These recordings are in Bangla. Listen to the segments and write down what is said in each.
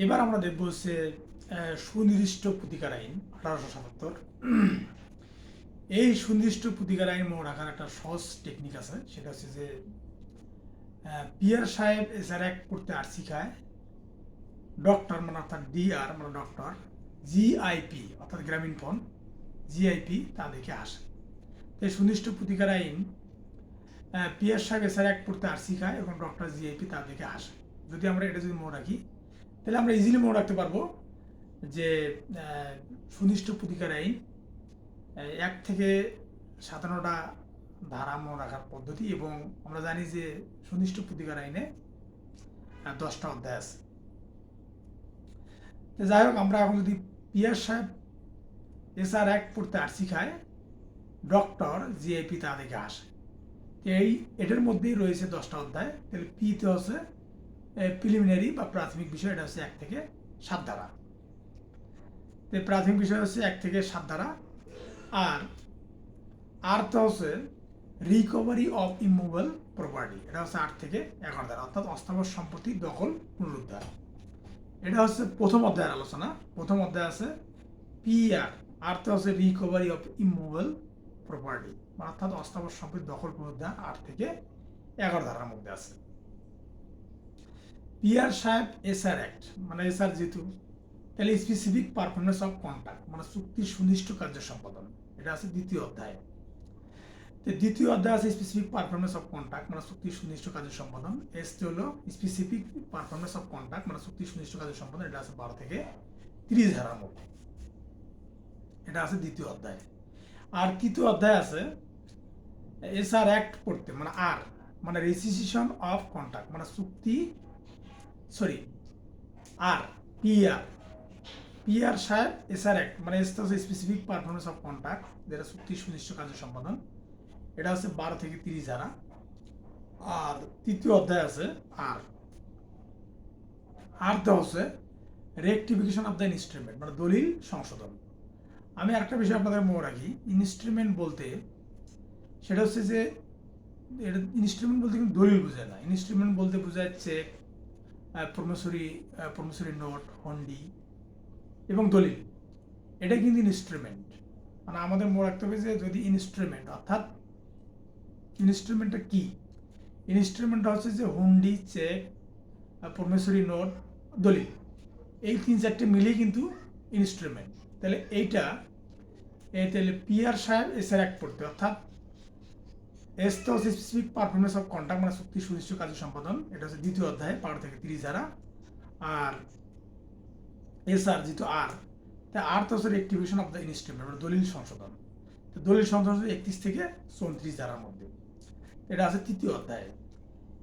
এবার আমরা দেখব হচ্ছে সুনির্দিষ্ট প্রতিকার আইন 1877। এই সুনির্দিষ্ট প্রতিকার আইন মনে রাখার একটা সহজ টেকনিক আছে, সেটা হচ্ছে যে পিয়ার সাহেব এসআর অ্যাক্ট করতে আর শিখায় ডক্টর মানে অর্থাৎ ডিআর মানে ডক্টর, জিআইপি অর্থাৎ গ্রামীণ ফোন, জিআইপি তা দেখে আসে। এই সুনির্দিষ্ট প্রতিকার আইন পিয়ার সাহেব এসআর অ্যাক্ট করতে আর শিখায় এবং ডক্টর জিআইপি তা দেখে আসে। যদি আমরা এটা যদি মনে রাখি তাহলে আমরা ইজিলি মনে রাখতে পারবো যে সুনির্দিষ্ট প্রতিকার আইন 1 থেকে 57টা ধারা মনে রাখার পদ্ধতি, এবং আমরা জানি যে সুনির্দিষ্ট প্রতিকার আইনে 10টা অধ্যায় আছে। যাই হোক, আমরা এখন যদি পিয়ার সাহেব এসআর অ্যাক্ট পড়তে আর শিখায় ডক্টর জিআইপি তা দেখে আসে, এটার মধ্যেই রয়েছে 10টা অধ্যায়। তাহলে পিতে হচ্ছে প্রিলিমিনারি বা প্রাথমিক বিষয়, এটা হচ্ছে 1 থেকে 7 ধারা। প্রাথমিক বিষয় হচ্ছে 1 থেকে 7 ধারা। আর তো হচ্ছে রিকভারি অফ ইমুভেবল প্রপার্টি, এটা হচ্ছে 8 থেকে 11 ধারা, অর্থাৎ অস্থাবর সম্পত্তি দখল পুনরুদ্ধার। এটা হচ্ছে প্রথম অধ্যায়ের আলোচনা। প্রথম অধ্যায় আছে পিআর, আর তো হচ্ছে রিকভারি অফ ইমুভেবল প্রপার্টি, অর্থাৎ অস্থাবর সম্পত্তি দখল পুনরুদ্ধার 8 থেকে 11 ধারার মধ্যে আছে। পিয়ার সাহেব এসআর অ্যাক্ট মানে এসআর যেহেতু, তাহলে স্পেসিফিক পারফরমেন্স অফ কন্ট্রাক্ট মানে চুক্তির সুনির্দিষ্ট কার্য সম্পাদন, এটা আছে দ্বিতীয় অধ্যায়। দ্বিতীয় অধ্যায় আছে স্পেসিফিক পারফরমেন্স অফ কন্ট্রাক্ট মানে চুক্তির সুনির্দিষ্ট কার্য সম্পাদন। এসটি হলো স্পেসিফিক পারফরমেন্স অফ কন্ট্রাক্ট মানে চুক্তির সুনির্দিষ্ট কার্য সম্পাদন, এটা আছে 12 থেকে 30 ধারার মধ্যে, এটা আছে দ্বিতীয় অধ্যায়। আর তৃতীয় অধ্যায় আছে এসআর অ্যাক্ট পড়তে মানে আর মানে রেজিস্ট্রেশন অফ কন্ট্রাক্ট মানে চুক্তি, সরি আর পিআর, পিআর সাহেব এসআর অ্যাক্ট মানে এস হচ্ছে স্পেসিফিক পারফরমেন্স অফ কন্ট্রাক্ট, যেটা চুক্তি সুনির্দিষ্ট কার্য সম্পাদন, এটা হচ্ছে 12 থেকে 30 ধারা। আর তৃতীয় অধ্যায় আছে আর তো হচ্ছে রেকটিফিকেশন অফ দ্য ইনস্ট্রুমেন্ট মানে দলিল সংশোধন। আমি একটা বিষয় আপনাদের মনে রাখি, ইনস্ট্রুমেন্ট বলতে সেটা হচ্ছে যে এটা ইনস্ট্রুমেন্ট বলতে কিন্তু দলিল বোঝায় না। ইনস্ট্রুমেন্ট বলতে বোঝায় চেক, প্রমিসরি নোট, হন্ডি এবং দলিল, এটা কিন্তু ইনস্ট্রুমেন্ট। মানে আমাদের মনে রাখতে হবে যে যদি ইনস্ট্রুমেন্ট, অর্থাৎ ইনস্ট্রুমেন্টটা কি, ইনস্ট্রুমেন্টটা হচ্ছে যে হুন্ডি, চেক, প্রমিসরি নোট, দলিল, এই 3-4টে মিলেই কিন্তু ইনস্ট্রুমেন্ট। তাহলে তাহলে পিআর সাহেব এসআর অ্যাক্ট পড়তে, অর্থাৎ এস তো হচ্ছে স্পেসিফিক পারফরমেন্স অফ কন্ট্রাক্ট মানে চুক্তি সুনির্দিষ্ট কার্য সম্পাদন, এটা হচ্ছে দ্বিতীয় অধ্যায় 12 থেকে 30 ধারা। আর এসআর যেহেতু আর তো হচ্ছে রেকটিফিকেশন অফ দ্য ইনস্ট্রুমেন্ট মানে দলিল সংশোধন, তো দলিল সংশোধন হচ্ছে 31 থেকে 34 ধারার মধ্যে, এটা আছে তৃতীয় অধ্যায়।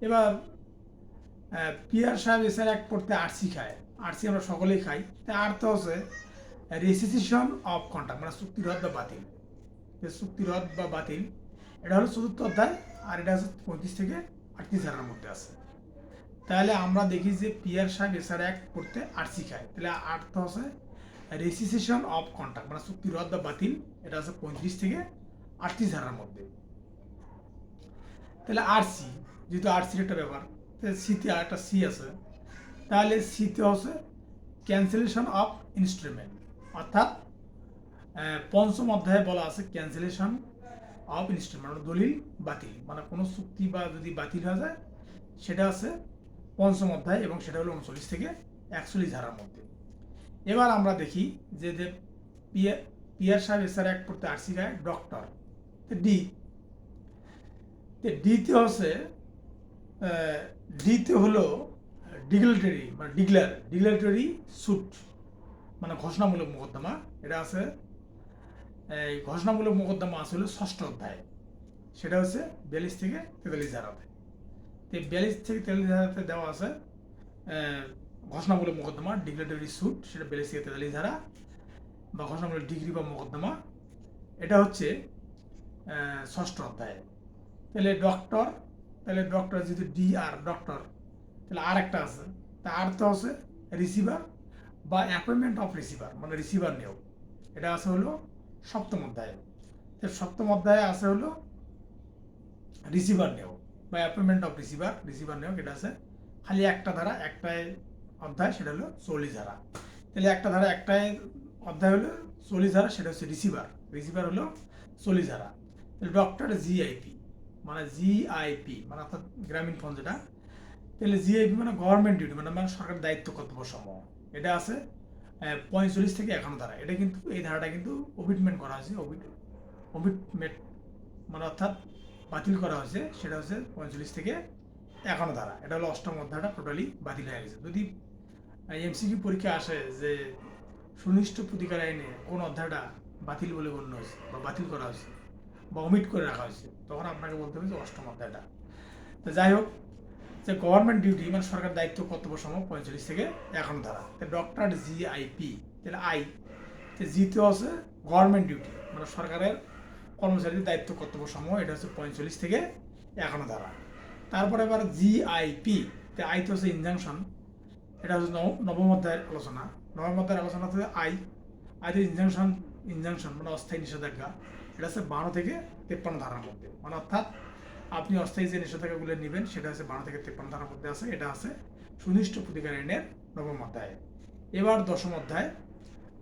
এবার পিআর সাহেব এসআর অ্যাক্ট পড়তে আরসি খায়, আরসি আমরা সকলেই খাই। তাই আর তো হচ্ছে রেজিস্ট্রেশন অফ কন্ট্রাক্ট মানে চুক্তি রদ বা বাতিল, চুক্তি রদ বা বাতিল, এটা হলো চতুর্থ অধ্যায়। আর এটা হচ্ছে 35 থেকে 38 ধারার মধ্যে আছে। তাহলে আমরা দেখি যে পিআর সাহেব এসআর অ্যাক্ট করতে আরসি খায়, তাহলে আর তো হচ্ছে রেজিস্ট্রেশন অফ কন্ট্রাক্ট মানে চুক্তি রদ বা বাতিল, এটা আছে 35 থেকে 38 ধারার মধ্যে। তাহলে আরসি, যেহেতু আরসির একটা ব্যাপার, সিতে একটা সি আছে, তাহলে সিতে হচ্ছে ক্যান্সেলেশন অফ ইনস্ট্রুমেন্ট, অর্থাৎ পঞ্চম অধ্যায়ে বলা আছে ক্যান্সেলেশন অফ ইনস্ট্রুমেন্ট দলিল বাতিল, মানে কোনো চুক্তি বা যদি বাতিল হয়ে যায় সেটা আছে পঞ্চম অধ্যায়, এবং সেটা হলো 39 থেকে 41 ধারার মধ্যে। এবার আমরা দেখি যে পিআর সাহেব এসআর অ্যাক্ট পড়তে আরসি গায়ে ডক্টর ডিতে হচ্ছে ডিতে হলো ডিক্লারেটরি মানে ডিক্লারেটরি সুট মানে ঘোষণামূলক মোকদ্দমা, এটা আছে এই ঘোষণামূলক মোকদ্দমা আছে হলো 6ষ্ঠ অধ্যায়, সেটা হচ্ছে 42 থেকে 43 ধারাতে। 42 থেকে 43 ধারাতে দেওয়া আছে ঘোষণামূলক মোকদ্দমা ডিক্লারেটরি সুট, সেটা 42 থেকে 43 ধারা, বা ঘোষণামূলক ডিগ্রি বা মোকদ্দমা, এটা হচ্ছে 6ষ্ঠ অধ্যায়। তাহলে ডক্টর যেহেতু ডিআর ডক্টর, তাহলে আর একটা আছে, তা আর তো আছে রিসিভার বা অ্যাপয়েন্টমেন্ট অফ রিসিভার মানে রিসিভার নিয়োগ, এটা আছে হলো 7ম অধ্যায়ে। তো 7ম অধ্যায়ে আছে হলো রিসিভার নিয়োগ বা অ্যাপয়েন্টমেন্ট অফ রিসিভার নিয়োগ, এটা আছে খালি একটা ধারা, একটাই অধ্যায় সেটা হলো 40 ধারা। তাহলে একটা ধারা একটাই অধ্যায় হলো 40 ধারা, সেটা হচ্ছে রিসিভার হলো 40 ধারা। তাহলে ডক্টর জিআইপি মানে অর্থাৎ গ্রামীণ ফোন যেটা, তাহলে জিআইপি মানে গভর্নমেন্ট ডিউটি মানে সরকারের দায়িত্ব কর্তব্য সমূহ, এটা আছে 45 থেকে 51 ধারা। এটা কিন্তু এই ধারাটা কিন্তু ওমিটমেন্ট করা হয়েছে, ওমিটমেন্ট মানে অর্থাৎ বাতিল করা হয়েছে, সেটা হচ্ছে 45 থেকে 51 ধারা। এটা হলো অষ্টম অধ্যায়টা টোটালি বাতিল হয়ে গেছে। যদি এমসিকিউ পরীক্ষা আসে যে সুনির্দিষ্ট প্রতিকার আইনে কোন অধ্যায়টা বাতিল বলে গণ্য হয়েছে বা বাতিল করা হয়েছে বা অমিট করে রাখা হয়েছে, তখন আপনাকে বলতে হবে যে অষ্টম অধ্যায়টা। তো যাই হোক, যে গভর্নমেন্ট ডিউটি মানে সরকার দায়িত্ব কর্তব্য সমূহ 45 থেকে 51 ধারা। ডক্টর জিআইপি, তাহলে জিতে আছে গভর্নমেন্ট ডিউটি মানে সরকারের কর্মচারীদের দায়িত্ব কর্তব্য সমূহ, এটা হচ্ছে 45 থেকে 51 ধারা। তারপরে এবার জিআইপি, আইতে হচ্ছে ইনজাংশন, এটা হচ্ছে নবম অধ্যায়ের আলোচনা। নবম অধ্যায়ের আলোচনা হচ্ছে আইতে ইনজাংশন মানে অস্থায়ী নিষেধাজ্ঞা, এটা হচ্ছে 12 থেকে 53 ধারার মধ্যে। মানে অর্থাৎ আপনি অস্থায়ী যে নিষেধাজ্ঞাগুলো নেবেন সেটা হচ্ছে 12 থেকে 53 ধারার মধ্যে আছে। এটা আছে সুনির্দিষ্ট প্রতিকার আইনের নবম অধ্যায়ে। এবার দশম অধ্যায়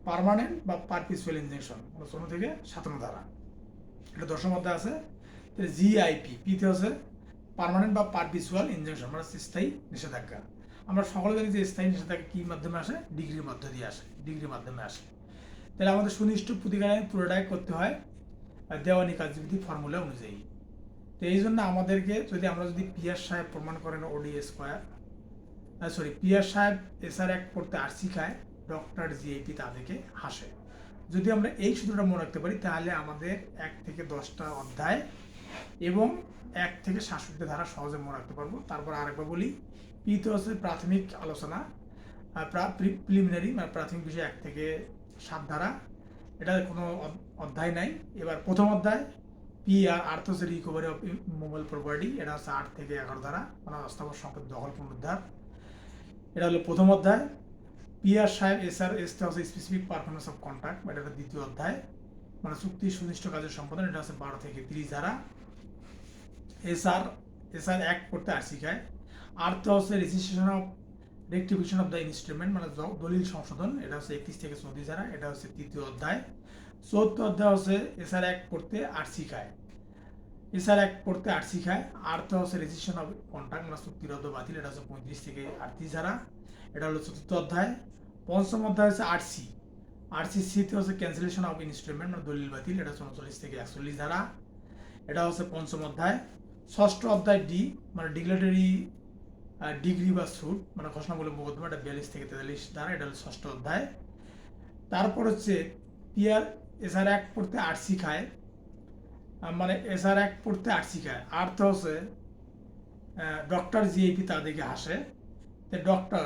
পার্মানেন্ট বা পারপিচুয়াল ইনজেকশন, 14 থেকে 57 ধারা, এটা দশম অধ্যায় আছে। জিআইপি পিতে হচ্ছে পার্মানেন্ট বা পারপিচুয়াল ইনজেকশন মানে স্থায়ী নিষেধাজ্ঞা। আমরা সকলে জানি যে স্থায়ী নিষেধাজ্ঞা কি মাধ্যমে আসে, ডিগ্রির মাধ্যমে আসে। তাহলে আমাদের সুনির্দিষ্ট প্রতিকার আইন পুরোটাই করতে হয় দেওয়ানি কার্যবিধি ফর্মুলা অনুযায়ী। তো এই জন্য আমাদেরকে আমরা যদি পিয়ার সাহেব প্রমাণ করেন ওডি স্কোয়ার, পিয়ার সাহেব এসআর অ্যাক্ট করতে আর শিখায়, ডক্টর জিআইপি তাদেরকে হাসে। যদি আমরা এই সূত্রটা মনে রাখতে পারি তাহলে আমাদের 1 থেকে 10টা অধ্যায় এবং 1 থেকে 67 ধারা সহজে মনে রাখতে পারবো। তারপর আরেকবার বলি, পিতে হচ্ছে প্রাথমিক আলোচনা, প্রিলিমিনারি মানে প্রাথমিক বিষয় 1 থেকে 7 ধারা, এটা কোনো অধ্যায় নাই। এবার প্রথম অধ্যায় আর্থ হচ্ছে রিকভারি অফ মোবাইল প্রপার্টি, এটা হচ্ছে 8 থেকে 11 ধারা মানে অস্থাবর সম্পদ দখল পুনরুদ্ধার, এটা হলো প্রথম অধ্যায়। পিআর সাহেব এসআর এসতে হচ্ছে স্পেসিফিক পারফরমেন্স অফ কন্ট্রাক্ট, এটা হলো দ্বিতীয় অধ্যায় মানে চুক্তি সুনির্দিষ্ট কাজের সম্পাদন, এটা হচ্ছে 12 থেকে 30 ধারা। এসআর অ্যাক্ট করতে আর শিখায়। আর্থ হচ্ছে registration of rectification of the instrument মানে দলিল সংশোধন, এটা হচ্ছে 31 থেকে 34 ধারা, এটা হচ্ছে তৃতীয় অধ্যায়। চতুর্থ অধ্যায় হচ্ছে এসআর অ্যাক্ট করতে আর শিখায়। আর্থ হচ্ছে রেজিস্ট্রেশন অফ কন্ট্রাক্ট মানে চুক্তি রদ্দ বাতিল, এটা হচ্ছে 35 থেকে 38 ধারা, এটা হলো চতুর্থ অধ্যায়। পঞ্চম অধ্যায় হচ্ছে সিতে হচ্ছে ক্যান্সেলেশন অফ ইনস্ট্রুমেন্ট মানে দলিল বাতিল, এটা হচ্ছে 39 থেকে 41 ধারা, এটা হচ্ছে পঞ্চম অধ্যায়। ষষ্ঠ অধ্যায় ডি মানে ডিক্লারেটরি ডিগ্রি বা সুট মানে ঘোষণামূলক মোকদ্দমা, এটা 42 থেকে 43 ধারা, এটা হলো ষষ্ঠ অধ্যায়। তারপর হচ্ছে পিআর এসআর অ্যাক্ট করতে আর শিখায় মানে এসআর অ্যাক্ট পড়তে আর শিখায়। আর্থ হচ্ছে ডক্টর জিআইপি তাদেরকে হাসে। ডক্টর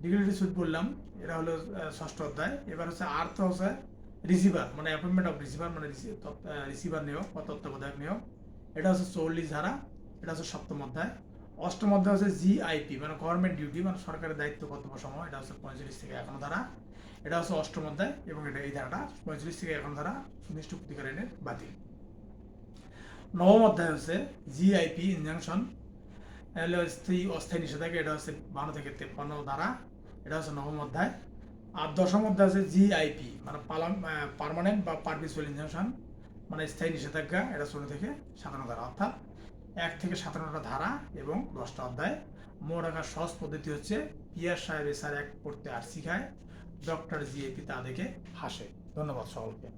ডিগ্রেটরি সুট বললাম, এটা হলো ষষ্ঠ অধ্যায়। এবার হচ্ছে আর্থ হচ্ছে রিসিভার মানে অ্যাপয়েন্টমেন্ট অফ রিসিভার মানে রিসিভার নিয়োগ বা তত্ত্বাবধায়ক নিয়োগ, এটা হচ্ছে 44 ধারা, এটা হচ্ছে সপ্তম অধ্যায়। অষ্টম অধ্যায় হচ্ছে জিআইপি মানে গভর্নমেন্ট ডিউটি মানে সরকারের দায়িত্ব কর্তব্য সমূহ, এটা হচ্ছে 45 থেকে 51 ধারা, এটা হচ্ছে অষ্টম অধ্যায় এবং এই ধারাটা 45 থেকে 51 ধারা সুনির্দিষ্ট প্রতিকার আইনের বাতিল। নবম অধ্যায় হচ্ছে জিআইপি ইনজাংশন, অস্থায়ী নিষেধাজ্ঞা, এটা হচ্ছে 12 থেকে 53 ধারা, এটা হচ্ছে নবম অধ্যায়। আর দশম অধ্যায় হচ্ছে জিআইপি মানে পার্মানেন্ট বা পারপিচুয়াল ইনজাংশন মানে স্থায়ী নিষেধাজ্ঞা, এটা 16 থেকে 57 ধারা, অর্থাৎ 1 থেকে 57টা ধারা এবং 10টা অধ্যায়। মোট আঁকার সহজ পদ্ধতি হচ্ছে পিআর সাহেব এসআর অ্যাক্ট করতে আর শিখায়, ডক্টর জিআইপি তাদেরকে হাসে। ধন্যবাদ সকলকে।